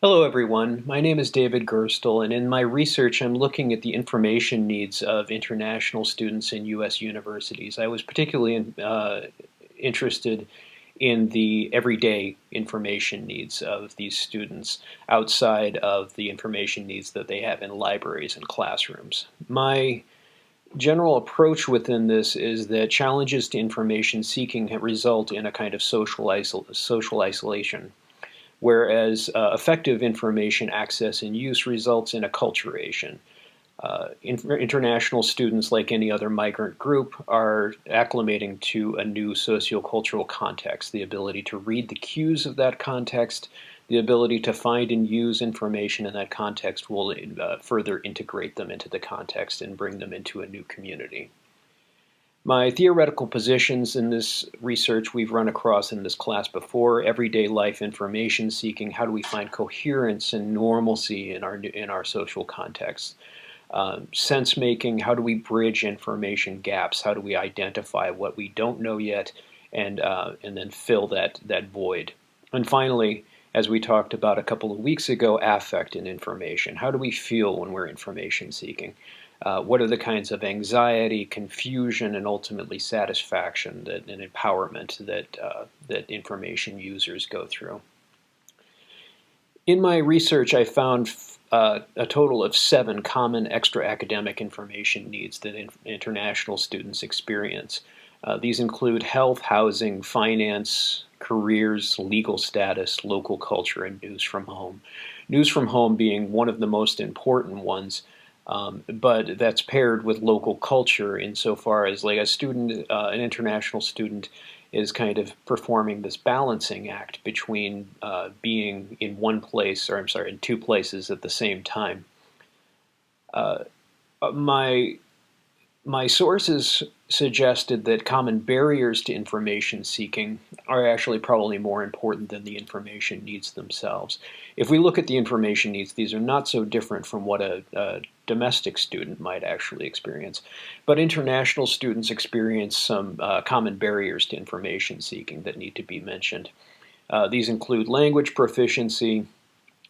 Hello everyone, my name is David Gerstel, and in my research I'm looking at the information needs of international students in U.S. universities. I was particularly interested in the everyday information needs of these students outside of the information needs that they have in libraries and classrooms. My general approach within this is that challenges to information seeking result in a kind of social isolation, whereas effective information access and use results in acculturation. International students, like any other migrant group, are acclimating to a new sociocultural context, the ability to read the cues of that context, the ability to find and use information in that context will further integrate them into the context and bring them into a new community. My theoretical positions in this research we've run across in this class before: everyday life information seeking, how do we find coherence and normalcy in our social context? Sense making, how do we bridge information gaps? How do we identify what we don't know yet and then fill that void? And finally, as we talked about a couple of weeks ago, affect in information. How do we feel when we're information seeking? What are the kinds of anxiety, confusion, and ultimately satisfaction and empowerment that information users go through? In my research, I found a total of 7 common extra-academic information needs that international students experience. These include health, housing, finance, careers, legal status, local culture, and news from home. News from home being one of the most important ones. But that's paired with local culture insofar as, like, a student, an international student, is kind of performing this balancing act between being in one place, or I'm sorry, in 2 places at the same time. My sources suggested that common barriers to information seeking are actually probably more important than the information needs themselves. If we look at the information needs, these are not so different from what a domestic student might actually experience. But international students experience some common barriers to information seeking that need to be mentioned. These include language proficiency,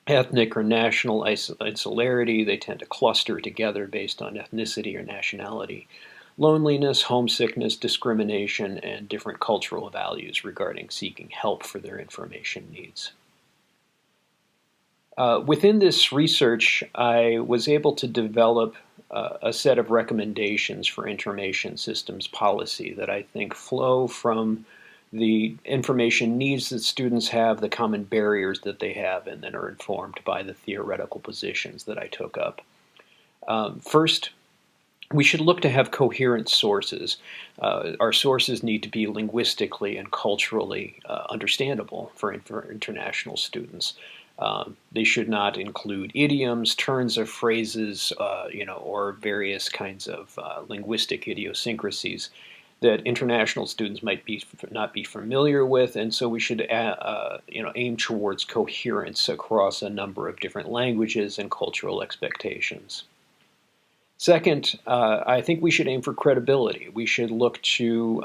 ethnic or national insularity. They tend to cluster together based on ethnicity or nationality. Loneliness, homesickness, discrimination, and different cultural values regarding seeking help for their information needs. Within this research, I was able to develop a set of recommendations for information systems policy that I think flow from the information needs that students have, the common barriers that they have, and then are informed by the theoretical positions that I took up. First, we should look to have coherent sources. Our sources need to be linguistically and culturally understandable for international students. They should not include idioms, turns of phrases, or various kinds of linguistic idiosyncrasies that international students might not be familiar with, and so we should aim towards coherence across a number of different languages and cultural expectations. Second, I think we should aim for credibility. We should look to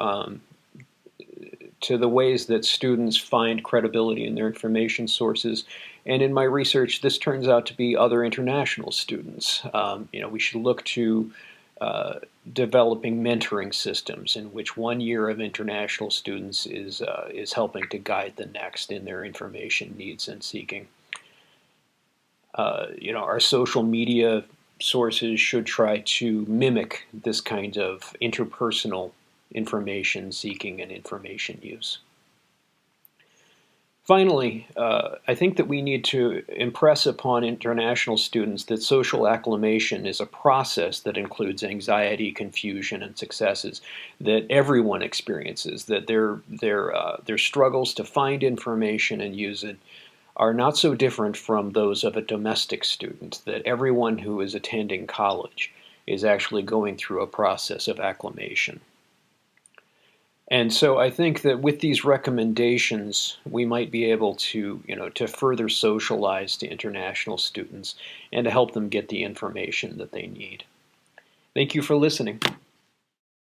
the ways that students find credibility in their information sources. And in my research, this turns out to be other international students. We should look to developing mentoring systems in which 1 year of international students is helping to guide the next in their information needs and seeking. Our social media sources should try to mimic this kind of interpersonal information seeking and information use. Finally, I think that we need to impress upon international students that social acclimation is a process that includes anxiety, confusion, and successes that everyone experiences, that their struggles to find information and use it are not so different from those of a domestic student, that everyone who is attending college is actually going through a process of acclimation. And so I think that with these recommendations, we might be able to, to further socialize to international students and to help them get the information that they need. Thank you for listening.